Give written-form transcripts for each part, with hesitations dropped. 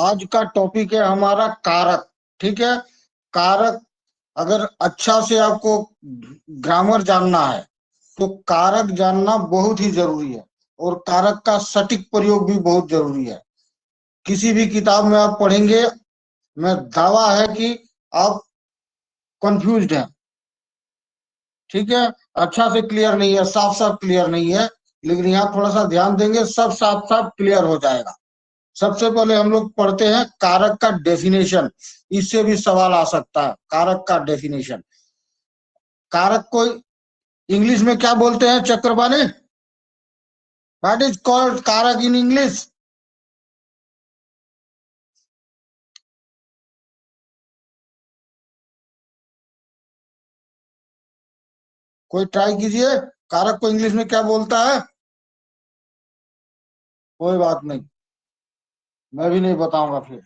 आज का टॉपिक है हमारा कारक। ठीक है, कारक। अगर अच्छा से आपको ग्रामर जानना है तो कारक जानना बहुत ही जरूरी है, और कारक का सटीक प्रयोग भी बहुत जरूरी है। किसी भी किताब में आप पढ़ेंगे, मैं दावा है कि आप कंफ्यूज्ड हैं। ठीक है, अच्छा से क्लियर नहीं है, साफ साफ क्लियर नहीं है, लेकिन यहाँ थोड़ा सा ध्यान देंगे, सब साफ साफ क्लियर हो जाएगा। सबसे पहले हम लोग पढ़ते हैं कारक का डेफिनेशन। इससे भी सवाल आ सकता है, कारक का डेफिनेशन। कारक को इंग्लिश में क्या बोलते हैं चक्रपाणी? व्हाट इज कॉल्ड कारक इन इंग्लिश? कोई ट्राई कीजिए, कारक को इंग्लिश में क्या बोलता है? कोई बात नहीं, मैं भी नहीं बताऊंगा फिर।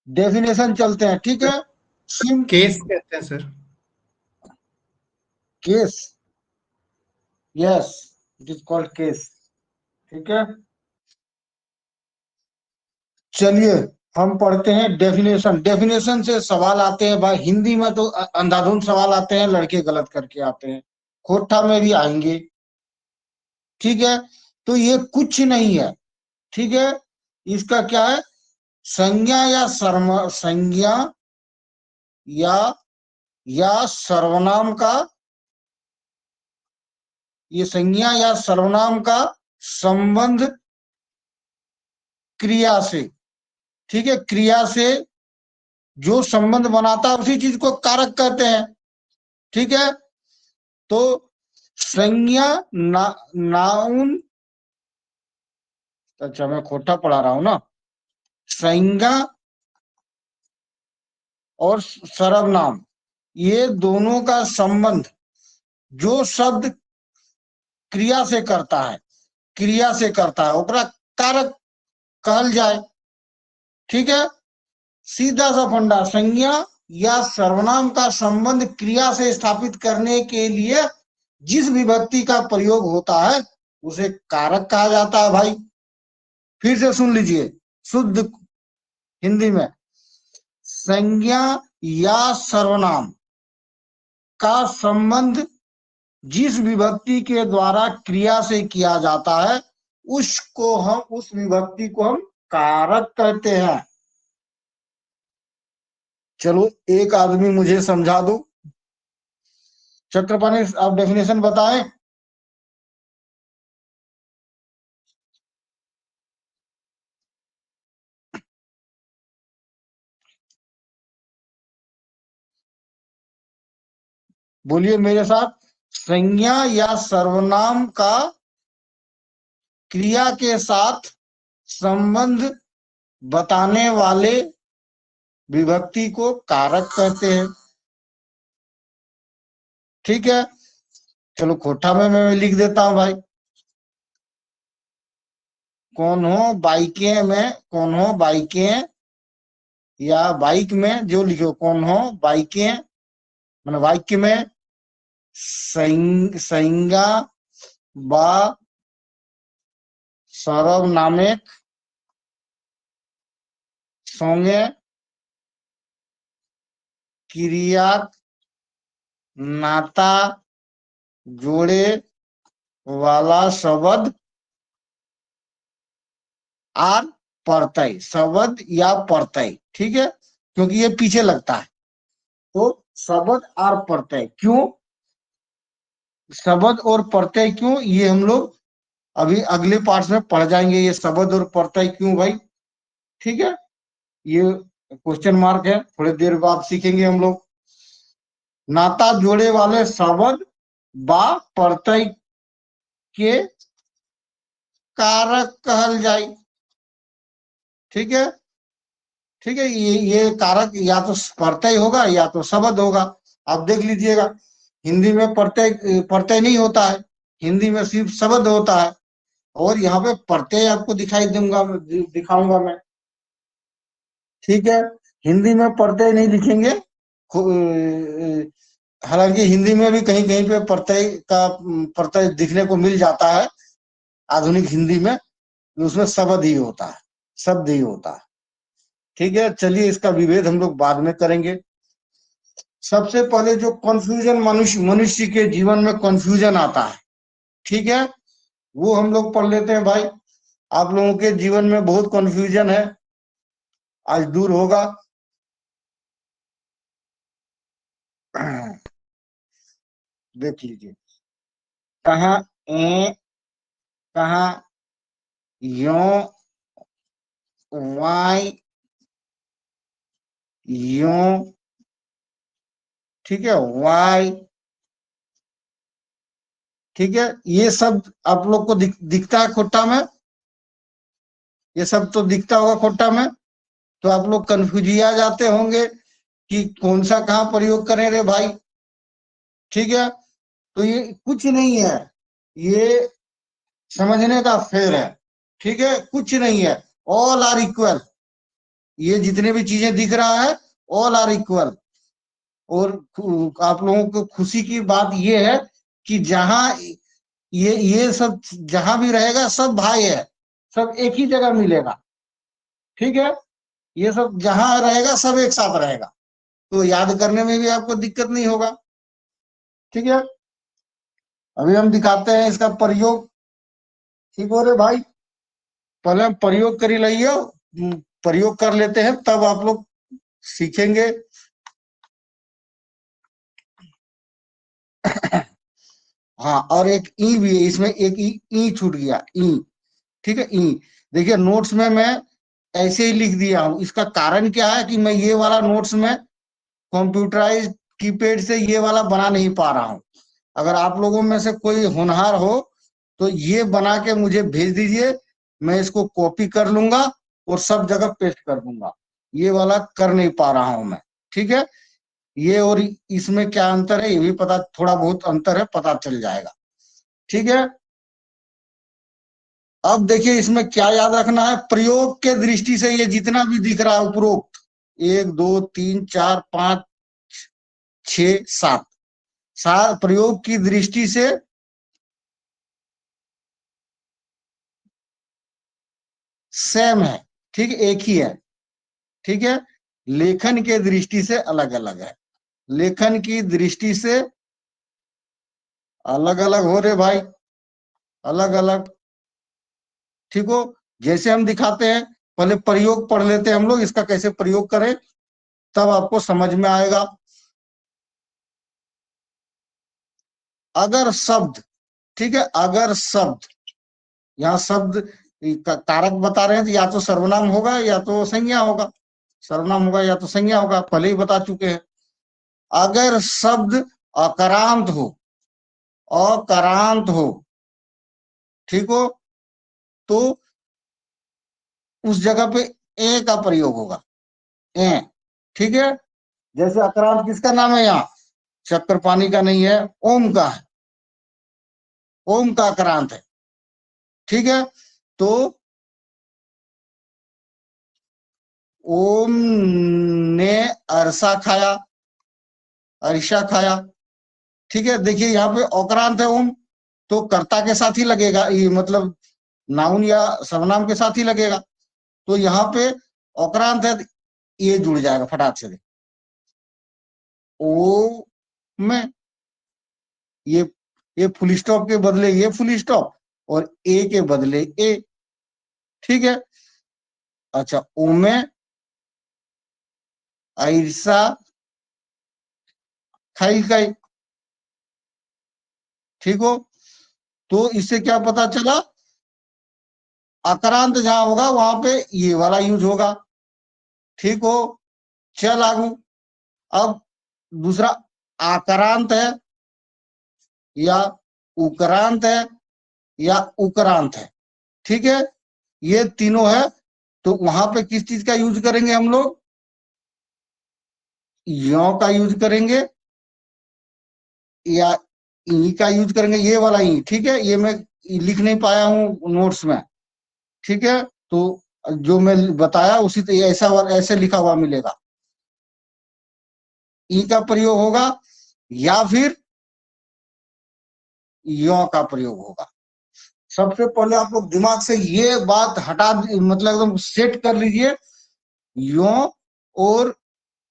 डेफिनेशन चलते हैं, ठीक है। केस कहते हैं sir. Case, yes, it is called case. ठीक है, चलिए हम पढ़ते हैं डेफिनेशन। डेफिनेशन से सवाल आते हैं भाई, हिंदी में तो अंधाधुंध सवाल आते हैं, लड़के गलत करके आते हैं, खोटा में भी आएंगे। ठीक है, तो ये कुछ नहीं है। ठीक है, इसका क्या है? संज्ञा या संज्ञा या सर्वनाम का, ये संज्ञा या सर्वनाम का संबंध क्रिया से। ठीक है, क्रिया से जो संबंध बनाता है उसी चीज को कारक कहते हैं। ठीक है, तो संज्ञा नाउन, अच्छा मैं खोटा पढ़ा रहा हूं ना। संज्ञा और सर्वनाम, ये दोनों का संबंध जो शब्द क्रिया से करता है, क्रिया से करता है, ओकरा कारक कहल जाए। ठीक है, सीधा सा फंडा, संज्ञा या सर्वनाम का संबंध क्रिया से स्थापित करने के लिए जिस विभक्ति का प्रयोग होता है उसे कारक कहा जाता है भाई। फिर से सुन लीजिए शुद्ध हिंदी में, संज्ञा या सर्वनाम का संबंध जिस विभक्ति के द्वारा क्रिया से किया जाता है उस विभक्ति को हम कारक कहते हैं। चलो एक आदमी मुझे समझा दो। चक्रपाणी आप डेफिनेशन बताएं। बोलिए मेरे साथ, संज्ञा या सर्वनाम का क्रिया के साथ संबंध बताने वाले विभक्ति को कारक कहते हैं। ठीक है, चलो खोटा में मैं लिख देता हूं भाई। कौन हो बाइकें या बाइक में जो लिखो, कौन हो बाइकें, मैंने वाक्य में संज्ञा बा सर्वनामिक संगे क्रिया नाता जोड़े वाला शब्द आर प्रत्यय, शब्द या प्रत्यय। ठीक है, क्योंकि ये पीछे लगता है तो शब्द और प्रत्यय। क्यों शब्द और प्रत्यय, क्यों, ये हम लोग अभी अगले पार्ट में पढ़ जाएंगे, ये शब्द और प्रत्यय क्यों भाई। ठीक है, ये क्वेश्चन मार्क है, थोड़ी देर बाद सीखेंगे हम लोग। नाता जोड़े वाले शब्द बा प्रत्यय के कारक कहल जाए। ठीक है, ठीक है, ये कारक या तो प्रत्यय होगा या तो शब्द होगा। आप देख लीजिएगा, हिंदी में प्रत्यय प्रत्यय नहीं होता है, हिंदी में सिर्फ शब्द होता है, और यहाँ पे प्रत्यय आपको दिखाऊंगा मैं। ठीक है, हिंदी में प्रत्यय नहीं लिखेंगे, हालांकि हिंदी में भी कहीं कहीं पे प्रत्यय दिखने को मिल जाता है आधुनिक हिंदी में, उसमें शब्द ही होता है। शब्द ही होता है। ठीक है, चलिए इसका विभेद हम लोग बाद में करेंगे। सबसे पहले जो कंफ्यूजन मनुष्य के जीवन में कंफ्यूजन आता है, ठीक है, वो हम लोग पढ़ लेते हैं भाई। आप लोगों के जीवन में बहुत कंफ्यूजन है, आज दूर होगा। देख लीजिए, कहाँ ए, कहाँ यो, वाई, यो, ठीक है, वाई, ठीक है, ये सब आप लोग को दिखता है खोटा में, ये सब तो दिखता होगा खोटा में। तो आप लोग कंफ्यूजिया जाते होंगे कि कौन सा कहाँ प्रयोग करें रे भाई। ठीक है, तो ये कुछ नहीं है, ये समझने का फेर है। ठीक है, कुछ नहीं है, ऑल आर इक्वल। ये जितने भी चीजें दिख रहा है ऑल आर इक्वल। और आप लोगों को खुशी की बात ये है कि जहां ये सब जहां भी रहेगा सब भाई है, सब एक ही जगह मिलेगा। ठीक है, ये सब जहां रहेगा सब एक साथ रहेगा, तो याद करने में भी आपको दिक्कत नहीं होगा। ठीक है, अभी हम दिखाते हैं इसका प्रयोग। ठीक हो रे भाई, पहले हम प्रयोग कर ही लियो, प्रयोग कर लेते हैं तब आप लोग सीखेंगे। हाँ, और एक ई भी है इसमें, एक ई छूट गया, ई। ठीक है, ई देखिए नोट्स में मैं ऐसे ही लिख दिया हूं। इसका कारण क्या है कि मैं ये वाला नोट्स में कंप्यूटराइज कीपैड से ये वाला बना नहीं पा रहा हूं। अगर आप लोगों में से कोई होनहार हो तो ये बना के मुझे भेज दीजिए, मैं इसको कॉपी कर लूंगा और सब जगह पेस्ट कर दूंगा। ये वाला कर नहीं पा रहा हूं मैं। ठीक है, ये और इसमें क्या अंतर है ये भी पता, थोड़ा बहुत अंतर है, पता चल जाएगा। ठीक है, अब देखिए इसमें क्या याद रखना है, प्रयोग के दृष्टि से ये जितना भी दिख रहा है उपरोक्त, 1 2 3 4 5 6 7, सात प्रयोग की दृष्टि से सेम है। ठीक, एक ही है। ठीक है, लेखन के दृष्टि से अलग अलग है, लेखन की दृष्टि से अलग अलग हो रहे भाई, अलग अलग। ठीक हो, जैसे हम दिखाते हैं, पहले प्रयोग पढ़ लेते हैं हम लोग, इसका कैसे प्रयोग करें तब आपको समझ में आएगा। अगर शब्द, ठीक है, अगर शब्द, यहाँ शब्द कारक बता रहे हैं तो या तो सर्वनाम होगा या तो संज्ञा होगा, सर्वनाम होगा या तो संज्ञा होगा, पहले ही बता चुके हैं। अगर शब्द अकरांत हो, अकरांत हो, ठीक हो, तो उस जगह पे ए का प्रयोग होगा, ए। ठीक है, जैसे अक्रांत किसका नाम है यहाँ, शक्कर पानी का नहीं है, ओम का है, ओम का अक्रांत है। ठीक है, तो ओम ने अरसा खाया, अरिशा खाया। ठीक है, देखिए यहाँ पे अक्रांत है ओम, तो कर्ता के साथ ही लगेगा, ये मतलब नाउन या सर्वनाम के साथ ही लगेगा। तो यहाँ पे अक्रांत है, ये जुड़ जाएगा फटाक से। ओ में ये ये फुल स्टॉप के बदले ये फुल स्टॉप और ए के बदले ए। ठीक है, अच्छा, ओ में ऐसा खाई खाई। ठीक हो, तो इससे क्या पता चला, आक्रांत जहां होगा वहां पे ये वाला यूज होगा। ठीक हो, चल आगू। अब दूसरा आक्रांत है या उक्रांत है या उक्रांत है। ठीक है, ये तीनों है, तो वहां पे किस चीज का यूज करेंगे हम लोग, यो का यूज करेंगे या ई का यूज करेंगे, ये वाला ई। ठीक है, ये मैं लिख नहीं पाया हूं नोट्स में। ठीक है, तो जो मैं बताया उसी ऐसा ऐसे लिखा हुआ मिलेगा, ई का प्रयोग होगा या फिर यो का प्रयोग होगा। सबसे पहले आप लोग दिमाग से ये बात हटा, मतलब एकदम सेट कर लीजिए, यो और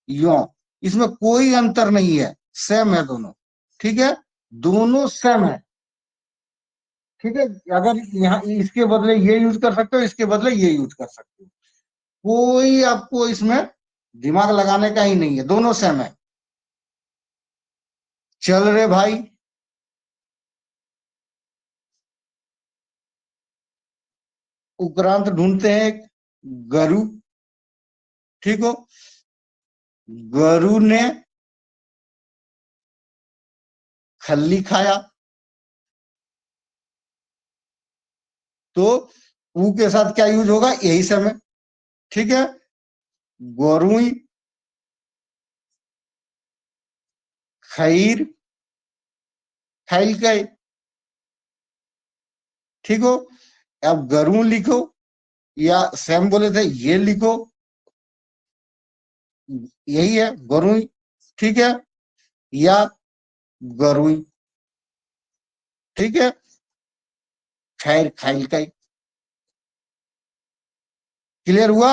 यो, इसमें कोई अंतर नहीं है, सेम है दोनों। ठीक है, दोनों सेम है। ठीक है, अगर यहाँ इसके बदले ये यूज कर सकते हो, इसके बदले ये यूज कर सकते हो, कोई आपको इसमें दिमाग लगाने का ही नहीं है, दोनों सेम है। चल रे भाई, उपरांत ढूंढते हैं एक, गरु। ठीक हो, गरु ने खल्ली खाया, तो ऊ के साथ क्या यूज होगा, यही समय। ठीक है, गोरुई खैर खैल गए। ठीक हो, अब गरु लिखो या सैम बोले थे ये लिखो, यही है गरुई। ठीक है, या गरुई। ठीक है, खैर खैल गए। क्लियर हुआ।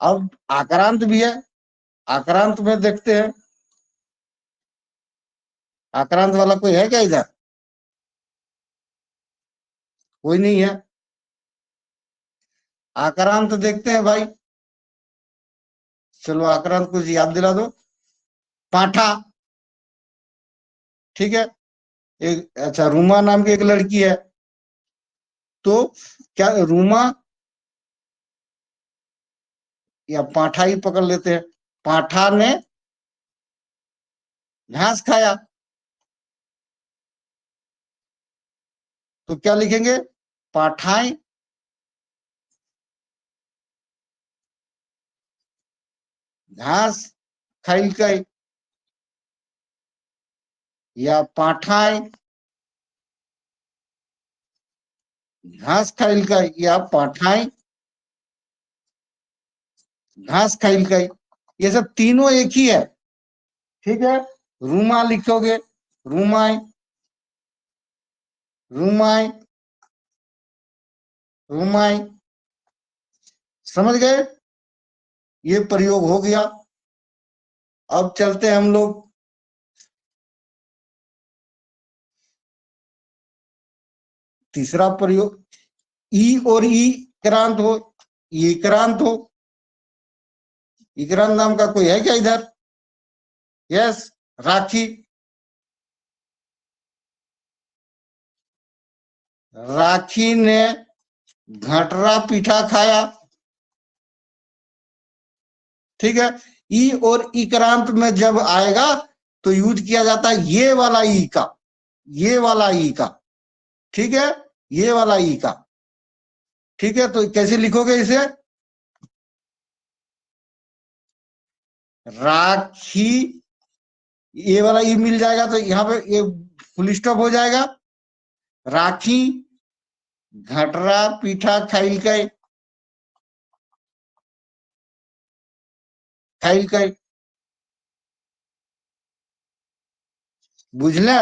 अब आक्रांत भी है, आक्रांत में देखते हैं, आक्रांत वाला कोई है क्या इधर, कोई नहीं है। आक्रांत देखते हैं भाई, चलो आक्रांत कुछ याद दिला दो। पाठा। ठीक है, एक अच्छा रूमा नाम की एक लड़की है, तो क्या रूमा या पाठा ही पकड़ लेते हैं। पाठा ने घास खाया, तो क्या लिखेंगे, पाठाएं घास खाई गई, या पाठाएं घास खाई गई, या पाठाएं घास खाई गई। ये सब तीनों एक ही है। ठीक है, रूमा लिखोगे, रूमाए रूमाए रूमाए, समझ गए, ये प्रयोग हो गया। अब चलते हैं हम लोग तीसरा प्रयोग, ई और ई क्रांत हो, ये क्रांत हो। इक्रांत नाम का कोई है क्या इधर, यस, राखी। राखी ने घटरा पीठा खाया। ठीक है, ई और इक्रांत में जब आएगा तो यूज किया जाता है ये वाला ई का, ये वाला ई का। ठीक है, ये वाला ई का। ठीक है, तो कैसे लिखोगे इसे, राखी, ये वाला ई मिल जाएगा तो यहाँ पे ये फुल स्टॉप हो जाएगा। राखी घटरा पीठा खाइल गए, खाइल गए, बुझले।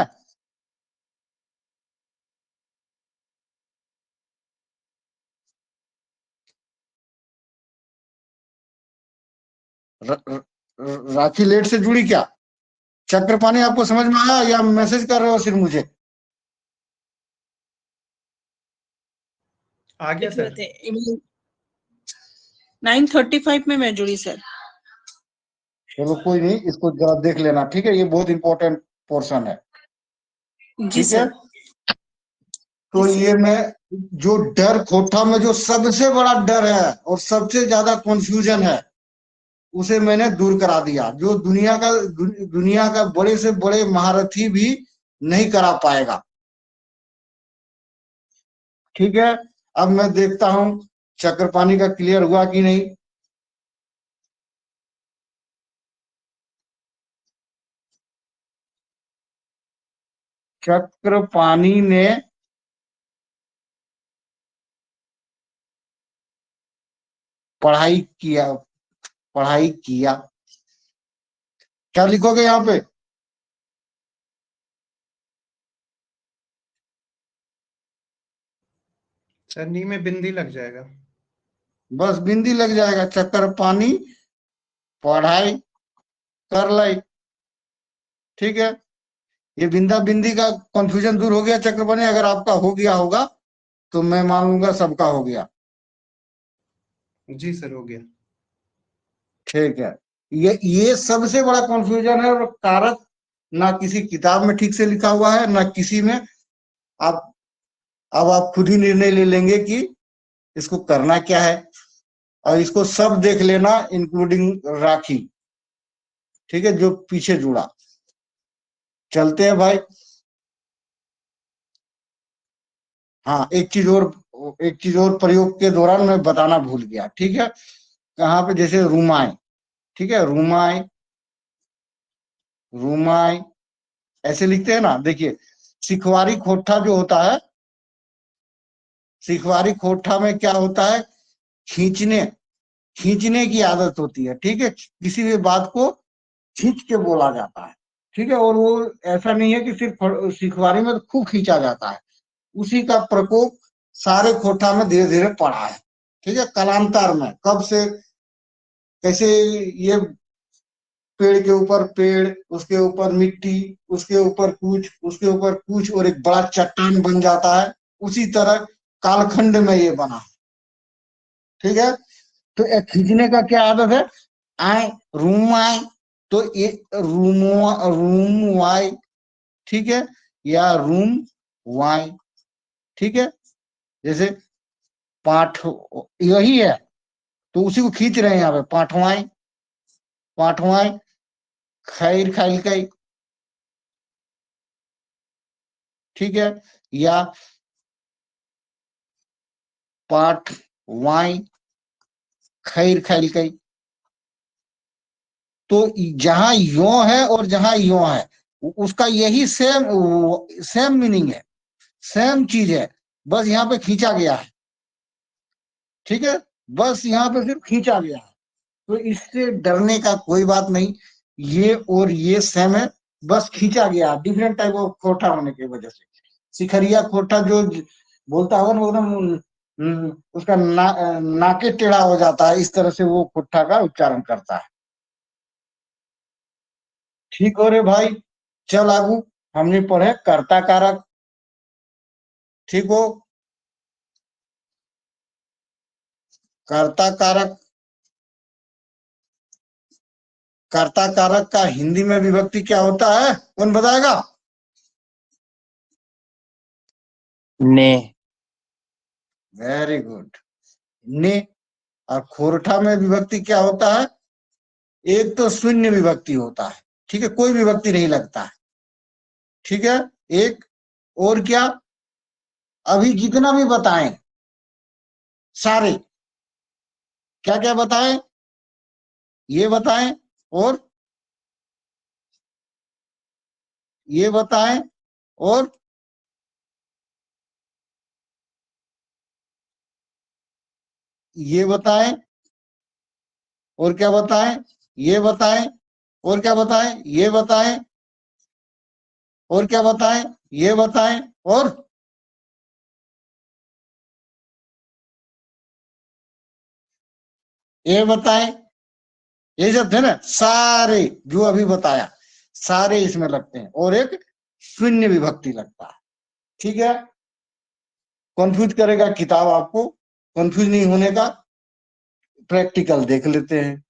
राखी लेट से जुड़ी क्या, चक्रपाणी आपको समझ में आया या मैसेज कर रहे हो सिर्फ मुझे। आ गया सर। 9:35 में मैं जुड़ी सर। चलो कोई नहीं, इसको जरा देख लेना। ठीक है, ये बहुत इंपॉर्टेंट पोर्शन है। जी ठीक है, सर। तो ये मैं जो डर खोटा में जो सबसे बड़ा डर है और सबसे ज्यादा कंफ्यूजन है, उसे मैंने दूर करा दिया, जो दुनिया का बड़े से बड़े महारथी भी नहीं करा पाएगा। ठीक है, अब मैं देखता हूं चक्रपाणी का क्लियर हुआ कि नहीं। चक्रपाणी ने पढ़ाई किया, पढ़ाई किया, क्या लिखोगे यहाँ पे, सर नी में बिंदी लग जाएगा। बस बिंदी लग जाएगा, चक्कर पानी पढ़ाई कर लाई। ठीक है, ये बिंदा बिंदी का कंफ्यूजन दूर हो गया चक्कर पानी। अगर आपका हो गया होगा तो मैं मान लूंगा सबका हो गया। जी सर, हो गया। ठीक है, ये सबसे बड़ा कंफ्यूजन है। और कारक ना किसी किताब में ठीक से लिखा हुआ है ना किसी में। आप अब आप खुद ही निर्णय ले लेंगे कि इसको करना क्या है। और इसको सब देख लेना, इंक्लूडिंग राखी। ठीक है, जो पीछे जुड़ा। चलते हैं भाई। हाँ, एक चीज और प्रयोग के दौरान मैं बताना भूल गया। ठीक है, कहाँ पे, जैसे रूमाय। ठीक है, रूमाय रूमाय ऐसे लिखते हैं ना। देखिए, सिखवारी खोठा जो होता है, सिखवारी खोठा में क्या होता है, खींचने खींचने की आदत होती है। ठीक है, किसी भी बात को खींच के बोला जाता है। ठीक है, और वो ऐसा नहीं है कि सिर्फ सिखवारी में तो खूब खींचा जाता है। उसी का प्रकोप सारे खोठा में धीरे धीरे पड़ा है। ठीक है, कालांतर में कब से कैसे ये पेड़ के ऊपर पेड़, उसके ऊपर मिट्टी, उसके ऊपर कुछ, उसके ऊपर कुछ, और एक बड़ा चट्टान बन जाता है। उसी तरह कालखंड में ये बना। ठीक है, तो एक खींचने का क्या आदत है, आए रूम आए, तो ये रूम वाई। ठीक है, या रूम वाई। ठीक है, जैसे पाठ यही है, तो उसी को खींच रहे हैं यहाँ पे, पाठवाई पाठवाई, खैर खैल कई। ठीक है, या पाठ वाई, खैर खैल कई। तो जहां यो है और जहां यो है, उसका यही सेम मीनिंग है, सेम चीज है, बस यहाँ पे खींचा गया है। ठीक है, बस यहाँ पे सिर्फ खींचा गया है। तो इससे डरने का कोई बात नहीं। ये और ये सेम है, बस खींचा गया, डिफरेंट टाइप ऑफ खोटा होने की वजह से। सिखरिया खोटा जो बोलता होगा ना, वो एकदम उसका नाके टेढ़ा हो जाता है, इस तरह से वो खोटा का उच्चारण करता है। ठीक हो रे भाई, चल आगू। हमने पढ़े कर्ता कारक। ठीक हो, कर्ता कारक। कर्ता कारक का हिंदी में विभक्ति क्या होता है, कौन बताएगा। ने। वेरी गुड, ने। और खोरठा में विभक्ति क्या होता है, एक तो शून्य विभक्ति होता है। ठीक है, कोई विभक्ति नहीं लगता है। ठीक है, एक। और क्या, अभी जितना भी बताएं सारे, क्या क्या बताएं, ये बताएं, और ये बताएं, और ये बताएं, और क्या बताएं, ये बताएं, और क्या बताएं, ये बताएं, और क्या बताएं, ये बताएं, और ये बताएं। ये सब थे ना सारे, जो अभी बताया, सारे इसमें लगते हैं, और एक शून्य विभक्ति लगता है। ठीक है, कंफ्यूज करेगा किताब आपको, कंफ्यूज नहीं होने का प्रैक्टिकल देख लेते हैं।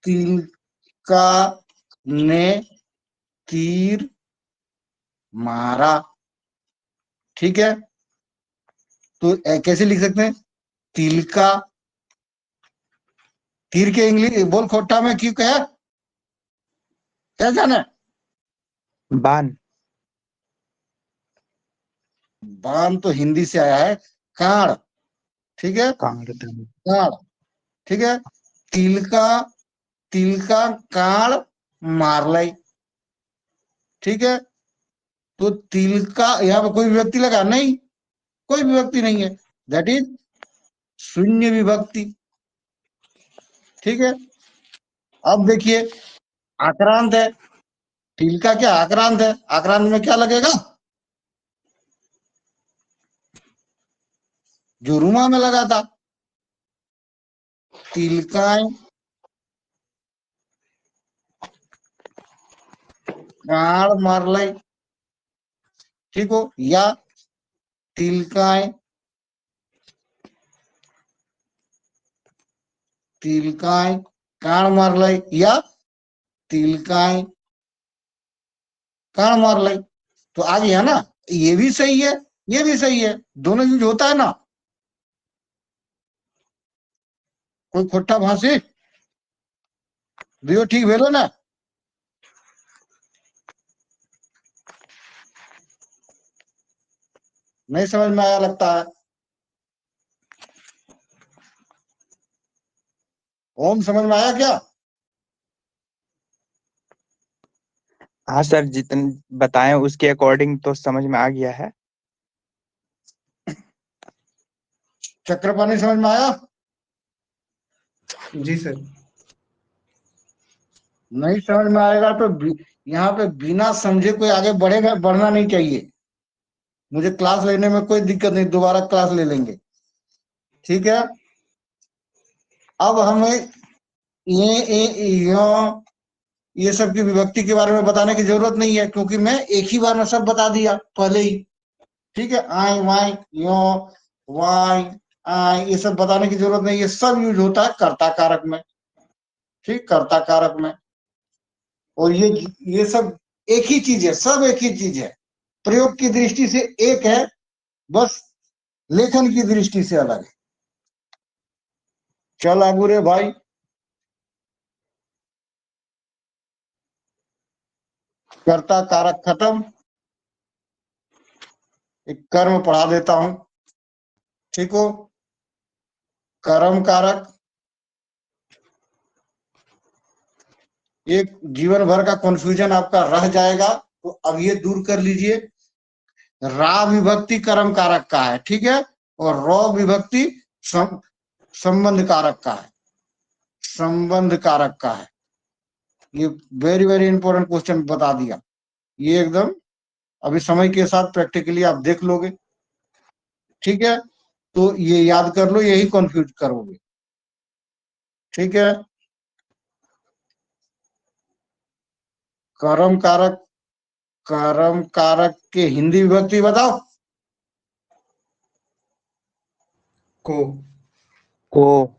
तिलका ने तीर मारा। ठीक है, तो कैसे लिख सकते हैं, तिलका। तीर के इंग्लिश बोल खोटा में क्यों कहा, क्या जाना। बान। बाण तो हिंदी से आया है, काड़। ठीक है, कांगड़तन। काड़। ठीक है, तिलका, तिलका काड़ मार लाई। ठीक है, तो तिलका, यहाँ पे कोई विभक्ति लगा नहीं, कोई विभक्ति नहीं है, दैट इज शून्य विभक्ति। ठीक है। अब देखिए आक्रांत है, तिल का क्या आक्रांत है, आक्रांत में क्या लगेगा, जो रूमा में लगा था, तिलकाय कांड मारलय, ठीक हो, या तिलकाय तिलकाय कांड मारलय या तिलकाय कांड मारलय, तो आ गया ना, ये भी सही है ये भी सही है, दोनों यूज होता है ना, कोई खोटा भाषी दियो, ठीक भेलो ना। नहीं समझ में आया लगता है, ओम समझ में आया क्या? हाँ सर, जितने बताएं उसके अकॉर्डिंग तो समझ में आ गया है। चक्रपाणी समझ में आया? जी सर। नहीं समझ में आएगा तो यहाँ पे बिना समझे कोई आगे बढ़ेगा, बढ़ना नहीं चाहिए। मुझे क्लास लेने में कोई दिक्कत नहीं, दोबारा क्लास ले लेंगे, ठीक है। अब हमें ये सब की विभक्ति के बारे में बताने की जरूरत नहीं है, क्योंकि मैं एक ही बार में सब बता दिया पहले ही, ठीक है। आई वाई यो वाई आई, ये सब बताने की जरूरत नहीं, ये सब यूज होता है कर्ता कारक में, ठीक, कर्ता कारक में। और ये सब एक ही चीज है, सब एक ही चीज है, प्रयोग की दृष्टि से एक है, बस लेखन की दृष्टि से अलग है। चल आगू रे भाई, कर्ता कारक खत्म, एक कर्म पढ़ा देता हूं, ठीक हो। कर्म कारक एक जीवन भर का कंफ्यूजन आपका रह जाएगा, तो अब ये दूर कर लीजिए। रा विभक्ति कर्म कारक का है, ठीक है, और रौ विभक्ति संबंध कारक का है, संबंध कारक का है। ये वेरी वेरी इंपॉर्टेंट क्वेश्चन बता दिया, ये एकदम अभी समय के साथ प्रैक्टिकली आप देख लोगे, ठीक है। तो ये याद कर लो, यही कंफ्यूज करोगे, ठीक है। कर्म कारक के हिंदी विभक्ति बताओ। को। को।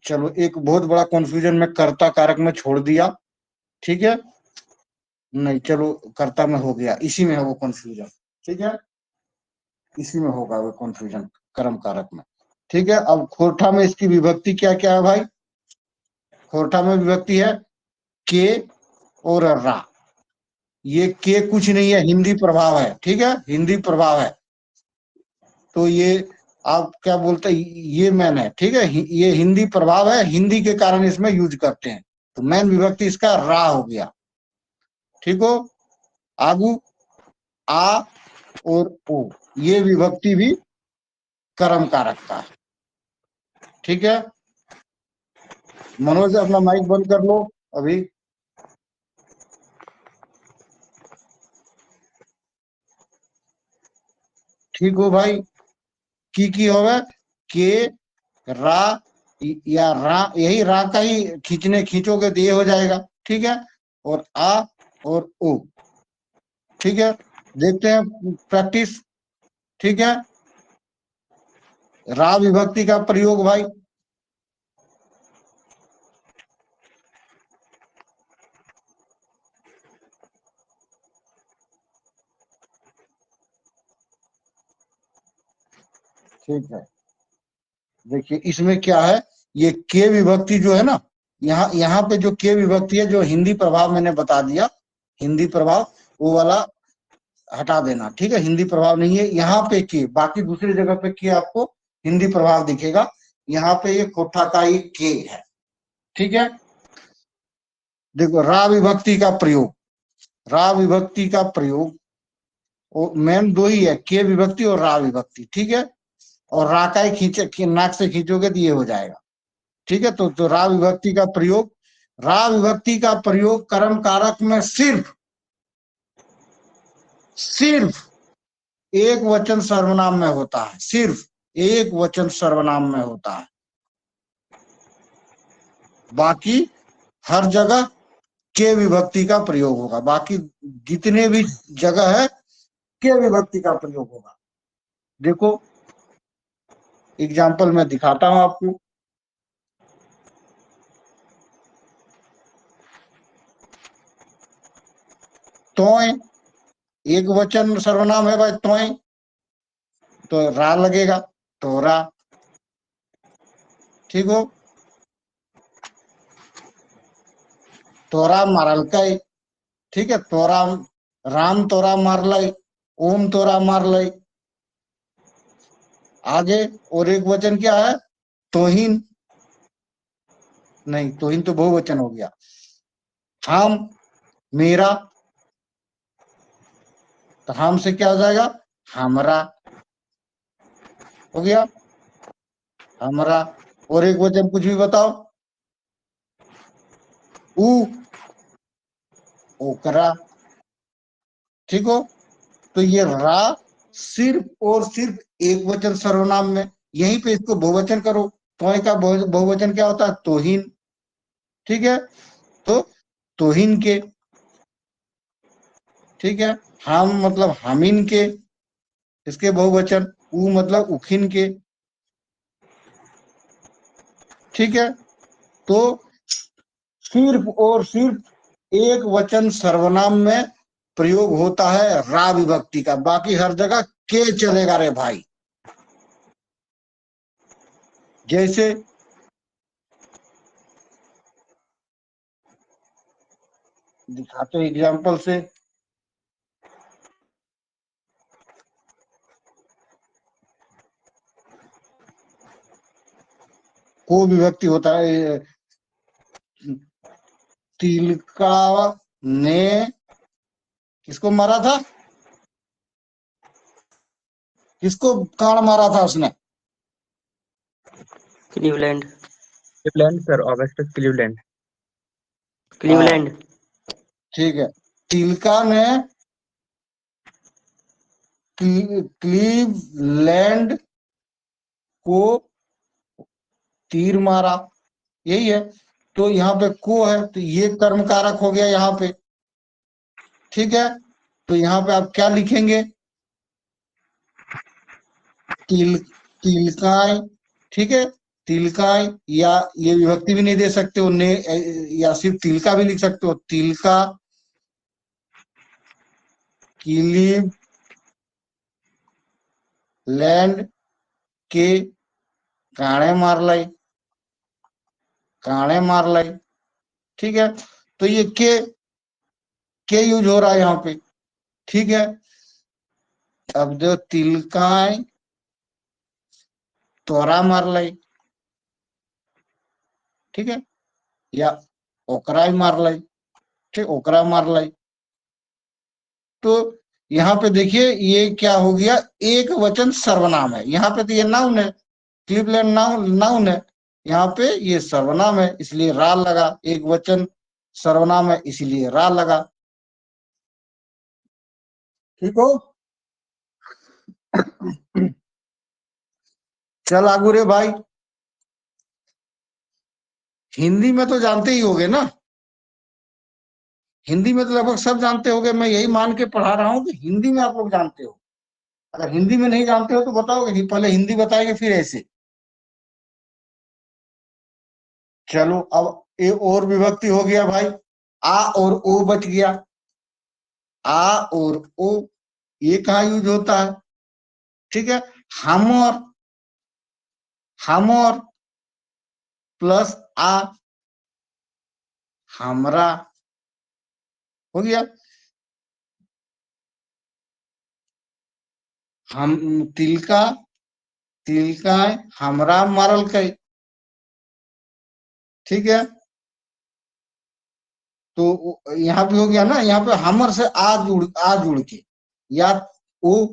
चलो एक बहुत बड़ा कंफ्यूजन में कर्ता कारक में छोड़ दिया, ठीक है। नहीं चलो कर्ता में हो गया, इसी में है वो कंफ्यूजन, ठीक है, इसी में होगा वो कंफ्यूजन कर्म कारक में, ठीक है। अब खोरठा में इसकी विभक्ति क्या क्या है भाई? खोरठा में विभक्ति है के और रा। ये के कुछ नहीं है, हिंदी प्रभाव है, ठीक है, हिंदी प्रभाव है। तो ये आप क्या बोलते हैं, ये मैन है, ठीक है, ये हिंदी प्रभाव है, हिंदी के कारण इसमें यूज करते हैं, तो मैन विभक्ति इसका रा हो गया, ठीक हो। आगू आ और ओ, ये विभक्ति भी कर्म कारक का है, ठीक है। मनोज अपना माइक बंद कर लो अभी। ठीक हो भाई, की होगा के रा या रा, यही रा का ही खींचोगे तो ये हो जाएगा, ठीक है, और आ और ओ, ठीक है। देखते हैं प्रैक्टिस, ठीक है। रा विभक्ति का प्रयोग भाई, ठीक है। देखिए इसमें क्या है, ये के विभक्ति जो है ना, यहाँ पे जो के विभक्ति है, जो हिंदी प्रभाव मैंने बता दिया, हिंदी प्रभाव वो वाला हटा देना, ठीक है, हिंदी प्रभाव नहीं है यहाँ पे के, बाकी दूसरी जगह पे के आपको हिंदी प्रभाव दिखेगा, यहाँ पे ये कोठा का ही के है, ठीक है। देखो रा विभक्ति का प्रयोग, रा विभक्ति का प्रयोग मेन दो ही है, के विभक्ति और रा विभक्ति, ठीक है। और रा का ही नाक से खींचोगे तो ये हो जाएगा। ठीक है, तो रा विभक्ति का प्रयोग, रा विभक्ति का प्रयोग कर्म कारक में सिर्फ एक वचन सर्वनाम में होता है, सिर्फ एक वचन सर्वनाम में होता है। बाकी हर जगह के विभक्ति का प्रयोग होगा, बाकी जितने भी जगह है के विभक्ति का प्रयोग होगा। देखो एग्जाम्पल मैं दिखाता हूं आपको। तोय एक वचन सर्वनाम है भाई, तोय, तो रा लगेगा, तोरा। ठीक हो, तोरा मारलकई। ठीक है, तोरा, राम तोरा मारलई, ओम तोरा मारलई। आगे और एक वचन क्या है, तोहिन, नहीं तोहिन तो बहुवचन हो गया। हम, मेरा, तो हम से क्या हो जाएगा, हमरा हो गया, हमरा। और एक वचन कुछ भी बताओ, ऊ, ओकरा। ठीक हो, तो ये रा सिर्फ और सिर्फ एक वचन सर्वनाम में, यहीं पे इसको बहुवचन करो, तोय का बहुवचन क्या होता है, तोहिन। ठीक है, तो तोहिन के। ठीक है, हम मतलब हमिन के, इसके बहुवचन। ऊ मतलब उखिन के। ठीक है, तो सिर्फ और सिर्फ एक वचन सर्वनाम में प्रयोग होता है रा विभक्ति का, बाकी हर जगह के चलेगा रे भाई। जैसे दिखाते एग्जाम्पल से, को विभक्ति होता है। तिलका ने किसको मारा था, किसको कान मारा था उसने, Cleveland. Cleveland sir, Augustus Cleveland. Cleveland. ठीक है, तिलका ने क्लीवलैंड को तीर मारा, यही है। तो यहाँ पे को है, तो ये कर्म कारक हो गया यहाँ पे। ठीक है, तो यहाँ पे आप क्या लिखेंगे, तिलकाय। ठीक है, तिलकाय, या ये विभक्ति भी नहीं दे सकते हो, ने, या सिर्फ तिलका भी लिख सकते हो, तिलका क्लीवलैंड के काणे मारलाई, काणे मारलाई। ठीक है, तो ये के यूज हो रहा है यहाँ पे। ठीक है, अब जो तिलकाय तोरा मारलाई, ठीक है, या ओकरा मारलाई, ठीक, ओकरा मारलाई। तो यहाँ पे देखिए ये क्या हो गया, एक वचन सर्वनाम है। यहाँ पे तो ये नाउन है, क्लीवलैंड नाउन है, यहाँ पे ये सर्वनाम है, इसलिए रा लगा। एक वचन सर्वनाम है इसलिए रा लगा। ठीक हो, चल आगू रे भाई। हिंदी में तो जानते ही होगे ना, हिंदी में तो लगभग सब जानते होगे, मैं यही मान के पढ़ा रहा हूँ कि हिंदी में आप लोग जानते हो। अगर हिंदी में नहीं जानते हो तो बताओगे कि पहले हिंदी बताएंगे फिर ऐसे। चलो अब ए और विभक्ति हो गया भाई, आ और ओ बच गया। आ और ओ ये कहाँ यूज होता है, ठीक है, हम और प्लस आ, हमरा हो गया। हम तिलका, तिलकाय हमरा मारल कई। ठीक है, तो यहाँ पे हो गया ना, यहाँ पे हमर से आ जुड़ के, या ओ,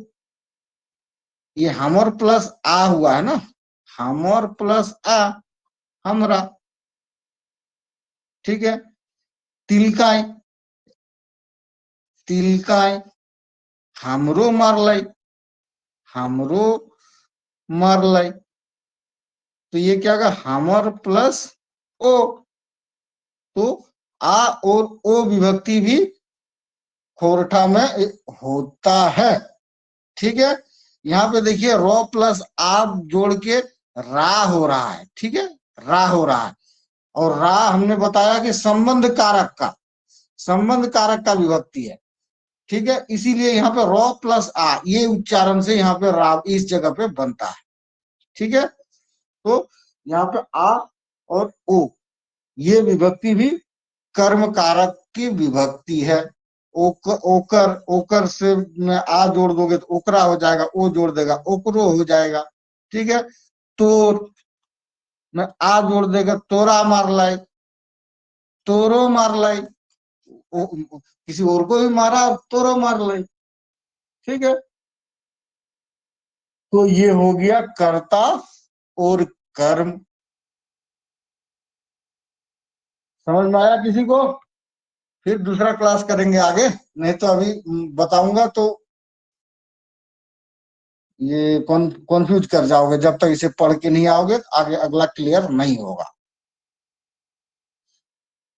ये हमर प्लस आ हुआ है ना, हमर प्लस आ हमरा, ठीक है। तिलकाय, तिलकाय हमरो मारलै, हमरो मारलै, तो ये क्या होगा, हमर प्लस ओ, तो आ और ओ विभक्ति भी खोरठा में होता है, ठीक है। यहाँ पे देखिए रो प्लस आप जोड़ के रा हो रहा है, ठीक है, रा हो रहा है। और रा हमने बताया कि संबंध कारक का विभक्ति है, ठीक है। इसीलिए यहाँ पे रो प्लस आ, ये उच्चारण से यहाँ पे रा इस जगह पे बनता है, ठीक है। तो यहाँ पे आ और ओ ये विभक्ति भी कर्म कारक की विभक्ति है। ओकर, ओकर से में आ जोड़ दोगे तो ओकरा हो जाएगा, ओ जोड़ देगा ओकरो हो जाएगा, ठीक है। तोर में आ जोड़ देगा तोरा मारलाई, तोरो मारलाई, किसी और को भी मारा तोरो मारलाई, ठीक है। तो ये हो गया कर्ता और कर्म। समझ में आया किसी को? फिर दूसरा क्लास करेंगे आगे, नहीं तो अभी बताऊंगा तो ये कौन कंफ्यूज कर जाओगे, जब तक इसे पढ़ के नहीं आओगे आगे अगला क्लियर नहीं होगा।